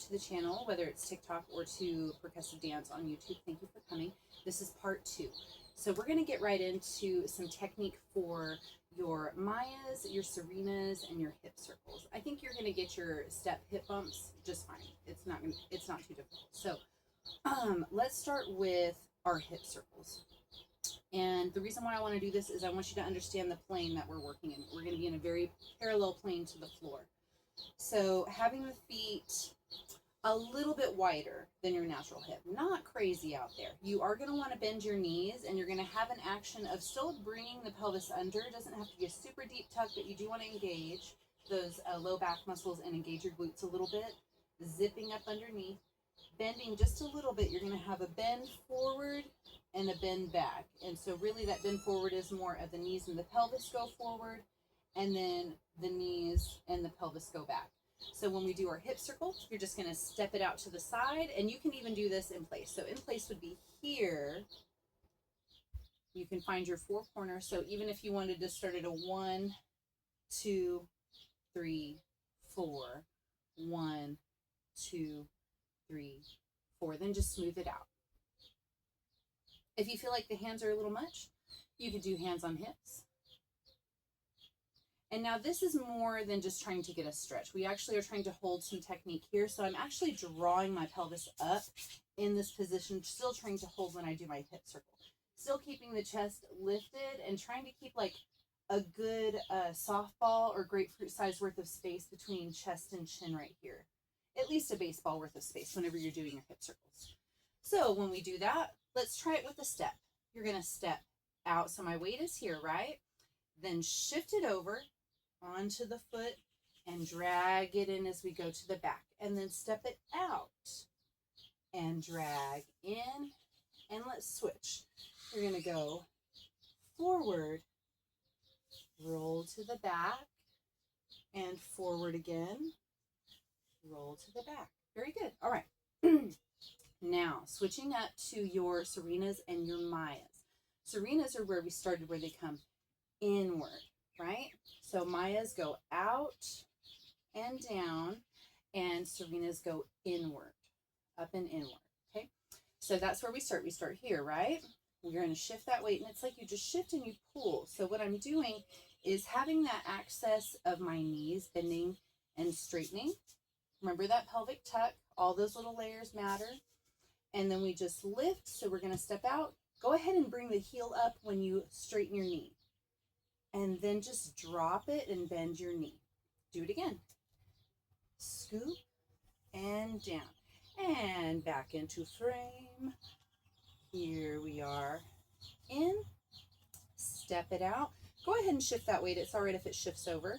to the channel, whether it's TikTok or to Percussive Dance on YouTube, thank you for coming. This is part 2. So we're going to get right into some technique for your Mayas, your Serenas, and your hip circles. I think you're going to get your step hip bumps just fine. It's not too difficult. So let's start with our hip circles. And the reason why I want to do this is I want you to understand the plane that we're working in. We're going to be in a very parallel plane to the floor. So having the feet a little bit wider than your natural hip, not crazy out there. You are going to want to bend your knees, and you're going to have an action of still bringing the pelvis under. It doesn't have to be a super deep tuck, but you do want to engage those low back muscles and engage your glutes a little bit. Zipping up underneath, bending just a little bit. You're going to have a bend forward and a bend back. And so really that bend forward is more of the knees and the pelvis go forward, and then the knees and the pelvis go back. So when we do our hip circle, you're just going to step it out to the side, and you can even do this in place. So in place would be here. You can find your 4 corners. So even if you wanted to start at a 1, 2, 3, 4, 1, 2, 3, 4, then just smooth it out. If you feel like the hands are a little much, you could do hands on hips. And now this is more than just trying to get a stretch. We actually are trying to hold some technique here. So I'm actually drawing my pelvis up in this position, still trying to hold when I do my hip circle. Still keeping the chest lifted and trying to keep like a good softball or grapefruit size worth of space between chest and chin right here. At least a baseball worth of space whenever you're doing your hip circles. So when we do that, let's try it with a step. You're going to step out. So my weight is here, right? Then shift it over onto the foot and drag it in as we go to the back, and then step it out and drag in, and let's switch. You're going to go forward, roll to the back, and forward again, roll to the back. Very good. All right. Now switching up to your Serenas and your Mayas. Serenas are where we started, where they come inward, right? So Mayas go out and down, and Serenas go inward, up and inward, okay? So that's where we start. We start here, right? We're going to shift that weight, and it's like you just shift and you pull. So what I'm doing is having that access of my knees bending and straightening. Remember that pelvic tuck, all those little layers matter. And then we just lift, so we're going to step out. Go ahead and bring the heel up when you straighten your knee. And then just drop it and bend your knee. Do it again. Scoop and down. And back into frame. Here we are. In. Step it out. Go ahead and shift that weight. It's all right if it shifts over.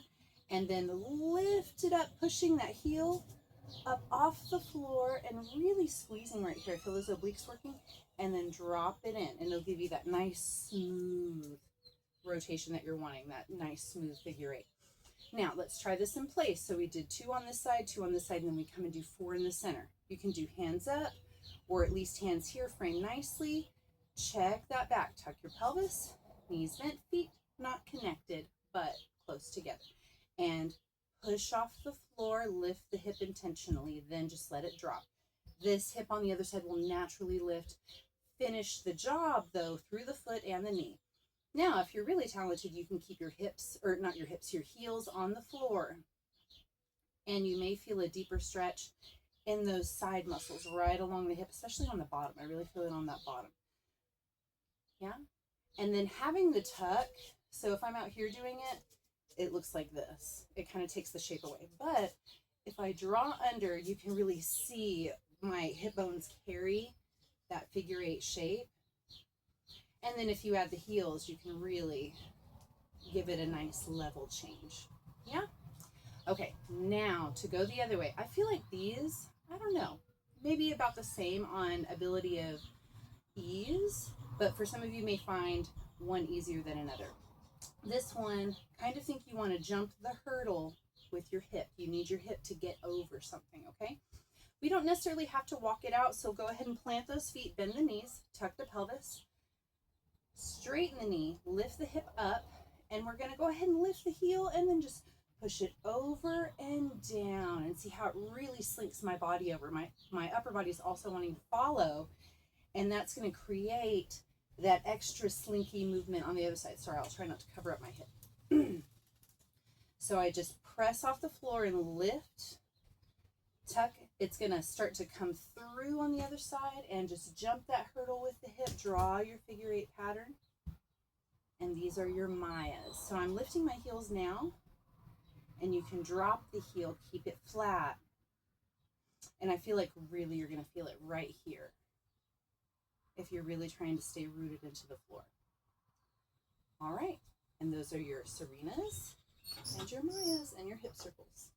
And then lift it up, pushing that heel up off the floor and really squeezing right here. Feel those obliques working. And then drop it in. And it'll give you that nice, smooth rotation that you're wanting, that nice smooth figure 8. Now let's try this in place. So we did 2 on this side, 2 on this side, and then we come and do 4 in the center. You can do hands up, or at least hands here, frame nicely. Check that back, tuck your pelvis, knees bent, feet not connected but close together, and push off the floor. Lift the hip intentionally, then just let it drop. This hip on the other side will naturally lift. Finish the job though through the foot and the knee. Now, if you're really talented, you can keep your hips, or not your hips, your heels on the floor. And you may feel a deeper stretch in those side muscles right along the hip, especially on the bottom. I really feel it on that bottom. Yeah? And then having the tuck, so if I'm out here doing it, it looks like this. It kind of takes the shape away. But if I draw under, you can really see my hip bones carry that figure 8 shape. And then if you add the heels, you can really give it a nice level change. Yeah? Okay, now to go the other way. I feel like these, I don't know, maybe about the same on ability of ease, but for some of you may find one easier than another. This one, kind of think you want to jump the hurdle with your hip. You need your hip to get over something, okay? We don't necessarily have to walk it out, so go ahead and plant those feet, bend the knees, tuck the pelvis, straighten the knee, lift the hip up, and we're going to go ahead and lift the heel and then just push it over and down, and see how it really slinks my body over. My upper body is also wanting to follow, and that's going to create that extra slinky movement on the other side. Sorry, I'll try not to cover up my hip. So I just press off the floor and lift, tuck. It's going to start to come through on the other side, and just jump that hurdle with the hip. Draw your figure 8 pattern. And these are your Mayas. So I'm lifting my heels now, and you can drop the heel, keep it flat. And I feel like really you're going to feel it right here if you're really trying to stay rooted into the floor. All right. And those are your Serenas and your Mayas and your hip circles.